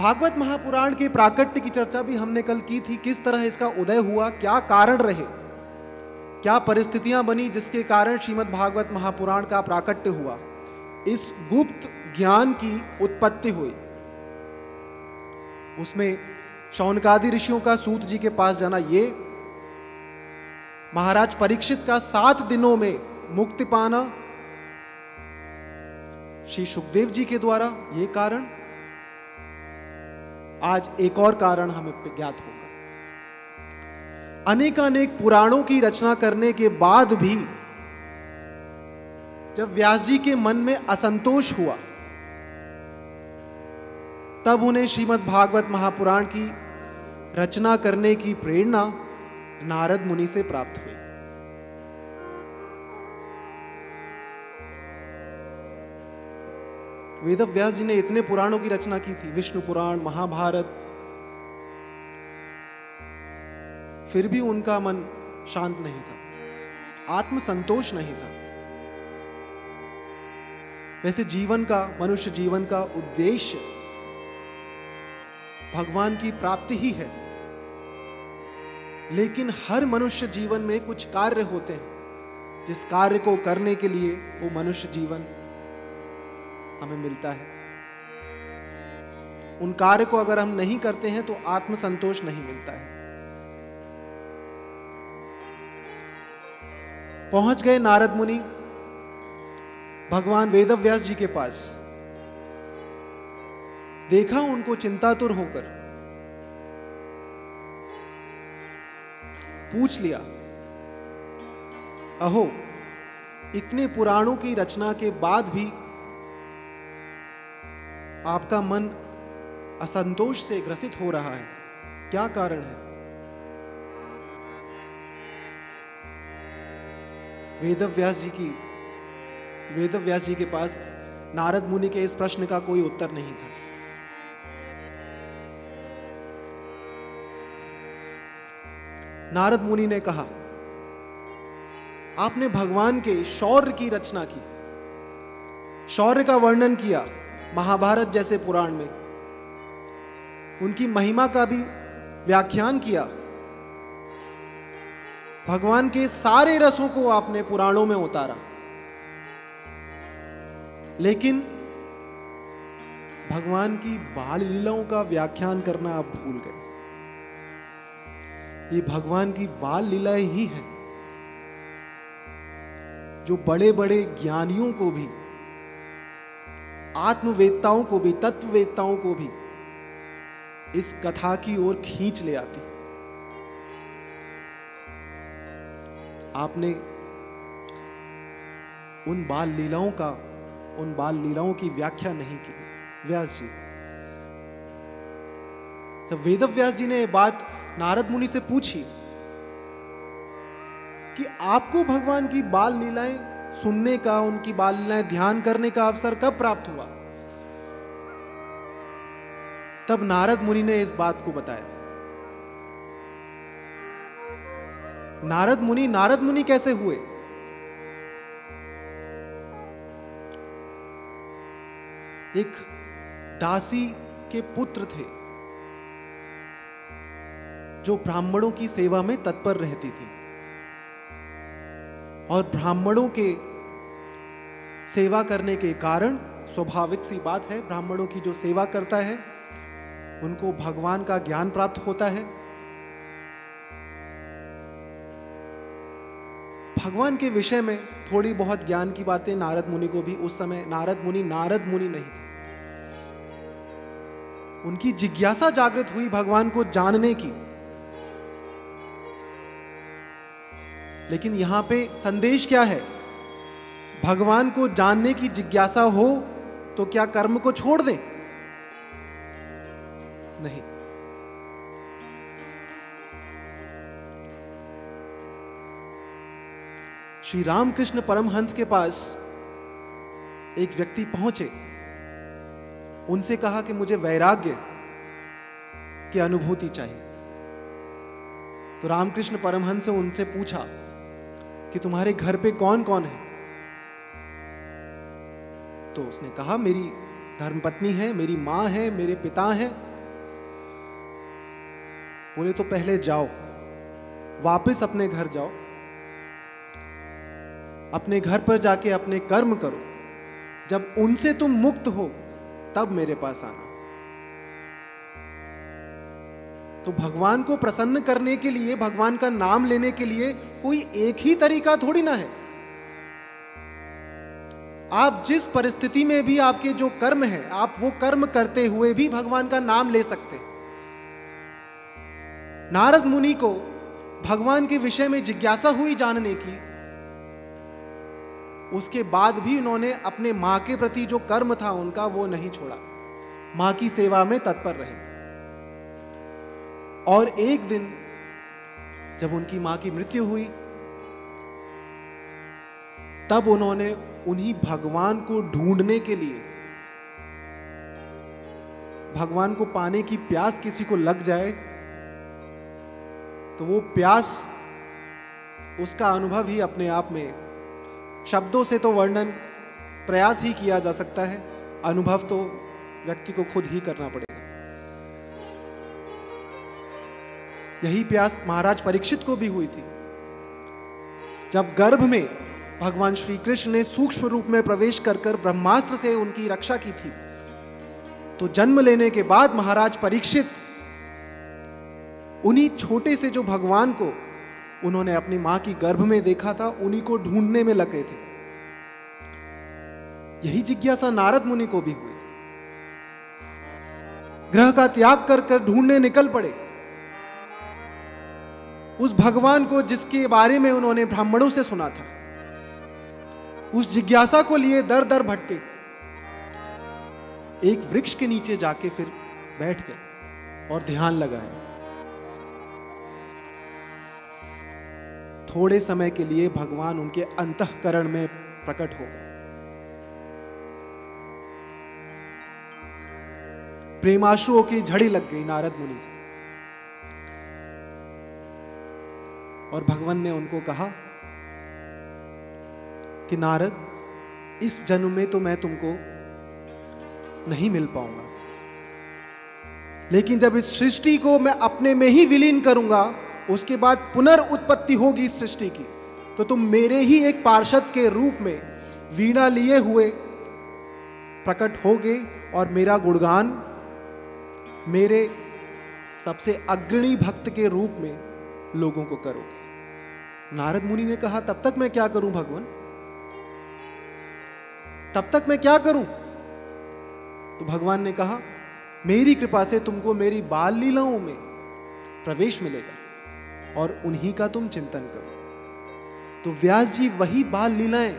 भागवत महापुराण के प्राकट्य की चर्चा भी हमने कल की थी। किस तरह इसका उदय हुआ, क्या कारण रहे, क्या परिस्थितियां बनी जिसके कारण श्रीमद् भागवत महापुराण का प्राकट्य हुआ, इस गुप्त ज्ञान की उत्पत्ति हुई। उसमें शौनकादि ऋषियों का सूत जी के पास जाना, ये महाराज परीक्षित का 7 दिनों में मुक्ति पाना श्री सुखदेव जी के द्वारा, ये कारण। आज एक और कारण हमें ज्ञात होगा। अनेकानेक पुराणों की रचना करने के बाद भी जब व्यास जी के मन में असंतोष हुआ, तब उन्हें श्रीमद् भागवत महापुराण की रचना करने की प्रेरणा नारद मुनि से प्राप्त हुई। वेद व्यास जी ने इतने पुराणों की रचना की थी, विष्णु पुराण, महाभारत, फिर भी उनका मन शांत नहीं था, आत्मसंतोष नहीं था। वैसे जीवन का, मनुष्य जीवन का उद्देश्य भगवान की प्राप्ति ही है, लेकिन हर मनुष्य जीवन में कुछ कार्य होते हैं जिस कार्य को करने के लिए वो मनुष्य जीवन हमें मिलता है। उन कार्य को अगर हम नहीं करते हैं तो आत्मसंतोष नहीं मिलता है। पहुंच गए नारद मुनि भगवान वेदव्यास जी के पास। देखा उनको चिंतातुर होकर, पूछ लिया, अहो, इतने पुराणों की रचना के बाद भी आपका मन असंतोष से ग्रसित हो रहा है, क्या कारण है? वेदव्यास जी के पास नारद मुनि के इस प्रश्न का कोई उत्तर नहीं था। नारद मुनि ने कहा, आपने भगवान के शौर्य की रचना की, शौर्य का वर्णन किया महाभारत जैसे पुराण में, उनकी महिमा का भी व्याख्यान किया, भगवान के सारे रसों को आपने पुराणों में उतारा, लेकिन भगवान की बाल लीलाओं का व्याख्यान करना आप भूल गए। ये भगवान की बाल लीलाएं ही हैं जो बड़े बड़े ज्ञानियों को भी, आत्मवेत्ताओं को भी, तत्ववेत्ताओं को भी इस कथा की ओर खींच ले आती। आपने उन बाल लीलाओं की व्याख्या नहीं की व्यास जी। तो वेदव्यास जी ने ये बात नारद मुनि से पूछी कि आपको भगवान की बाल लीलाएं सुनने का, उनकी बाल लीलाएं ध्यान करने का अवसर कब प्राप्त हुआ? तब नारद मुनि ने इस बात को बताया। नारद मुनि कैसे हुए? एक दासी के पुत्र थे जो ब्राह्मणों की सेवा में तत्पर रहती थी, और ब्राह्मणों के सेवा करने के कारण, स्वाभाविक सी बात है, ब्राह्मणों की जो सेवा करता है उनको भगवान का ज्ञान प्राप्त होता है। भगवान के विषय में थोड़ी बहुत ज्ञान की बातें नारद मुनि को भी, उस समय नारद मुनि नहीं थे, उनकी जिज्ञासा जागृत हुई भगवान को जानने की। लेकिन यहां पे संदेश क्या है? भगवान को जानने की जिज्ञासा हो तो क्या कर्म को छोड़ दें? नहीं। श्री रामकृष्ण परमहंस के पास एक व्यक्ति पहुंचे, उनसे कहा कि मुझे वैराग्य की अनुभूति चाहिए। तो रामकृष्ण परमहंस ने उनसे पूछा कि तुम्हारे घर पे कौन कौन है? तो उसने कहा, मेरी धर्मपत्नी है, मेरी मां है, मेरे पिता हैं बोले तो पहले जाओ, वापस अपने घर जाओ, अपने घर पर जाके अपने कर्म करो, जब उनसे तुम मुक्त हो तब मेरे पास आना। तो भगवान को प्रसन्न करने के लिए, भगवान का नाम लेने के लिए कोई एक ही तरीका थोड़ी ना है। आप जिस परिस्थिति में भी आपके जो कर्म है, आप वो कर्म करते हुए भी भगवान का नाम ले सकते हैं। नारद मुनि को भगवान के विषय में जिज्ञासा हुई जानने की, उसके बाद भी उन्होंने अपने मां के प्रति जो कर्म था उनका वो नहीं छोड़ा, मां की सेवा में तत्पर रहे। और एक दिन जब उनकी मां की मृत्यु हुई, तब उन्होंने उन्हीं भगवान को ढूंढने के लिए, भगवान को पाने की प्यास किसी को लग जाए तो वो प्यास, उसका अनुभव ही अपने आप में, शब्दों से तो वर्णन, प्रयास ही किया जा सकता है, अनुभव तो व्यक्ति को खुद ही करना पड़ेगा। यही प्यास महाराज परीक्षित को भी हुई थी। जब गर्भ में भगवान श्री कृष्ण ने सूक्ष्म रूप में प्रवेश कर ब्रह्मास्त्र से उनकी रक्षा की थी, तो जन्म लेने के बाद महाराज परीक्षित उन्हीं छोटे से जो भगवान को उन्होंने अपनी मां की गर्भ में देखा था, उन्हीं को ढूंढने में लगे थे। यही जिज्ञासा नारद मुनि को भी हुई। ग्रह का त्याग कर ढूंढने निकल पड़े उस भगवान को जिसके बारे में उन्होंने ब्राह्मणों से सुना था। उस जिज्ञासा को लिए दर दर भटके, एक वृक्ष के नीचे जाके फिर बैठ गए और ध्यान लगाए। थोड़े समय के लिए भगवान उनके अंतःकरण में प्रकट हो गए। प्रेमाश्रुओं की झड़ी लग गई नारद मुनि से, और भगवान ने उनको कहा कि नारद, इस जन्म में तो मैं तुमको नहीं मिल पाऊंगा, लेकिन जब इस सृष्टि को मैं अपने में ही विलीन करूंगा, उसके बाद पुनर्उत्पत्ति होगी इस सृष्टि की, तो तुम मेरे ही एक पार्षद के रूप में वीणा लिए हुए प्रकट होगे और मेरा गुणगान मेरे सबसे अग्रणी भक्त के रूप में लोगों को करोगे। नारद मुनि ने कहा, तब तक मैं क्या करूं भगवान, तब तक मैं क्या करूं? तो भगवान ने कहा, मेरी कृपा से तुमको मेरी बाल लीलाओं में प्रवेश मिलेगा और उन्हीं का तुम चिंतन करो। तो व्यास जी वही बाल लीलाएं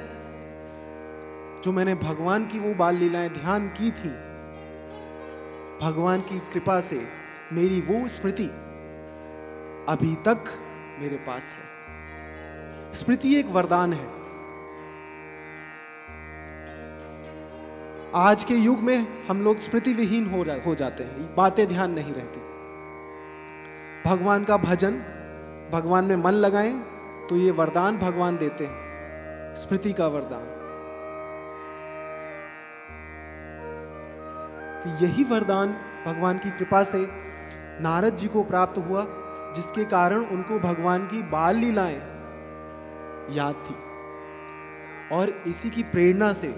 जो मैंने भगवान की वो बाल लीलाएं ध्यान की थी, भगवान की कृपा से मेरी वो स्मृति अभी तक मेरे पास है। स्मृति एक वरदान है। आज के युग में हम लोग स्मृति विहीन हो जाते हैं, बातें ध्यान नहीं रहती। भगवान का भजन, भगवान में मन लगाएं तो ये वरदान भगवान देते हैं, स्मृति का वरदान। तो यही वरदान भगवान की कृपा से नारद जी को प्राप्त हुआ, जिसके कारण उनको भगवान की बाल लीलाएं याद थी, और इसी की प्रेरणा से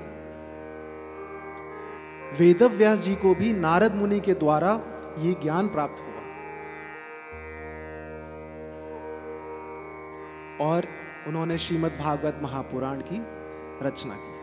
वेदव्यास जी को भी नारद मुनि के द्वारा ये ज्ञान प्राप्त हुआ और उन्होंने श्रीमद् भागवत महापुराण की रचना की।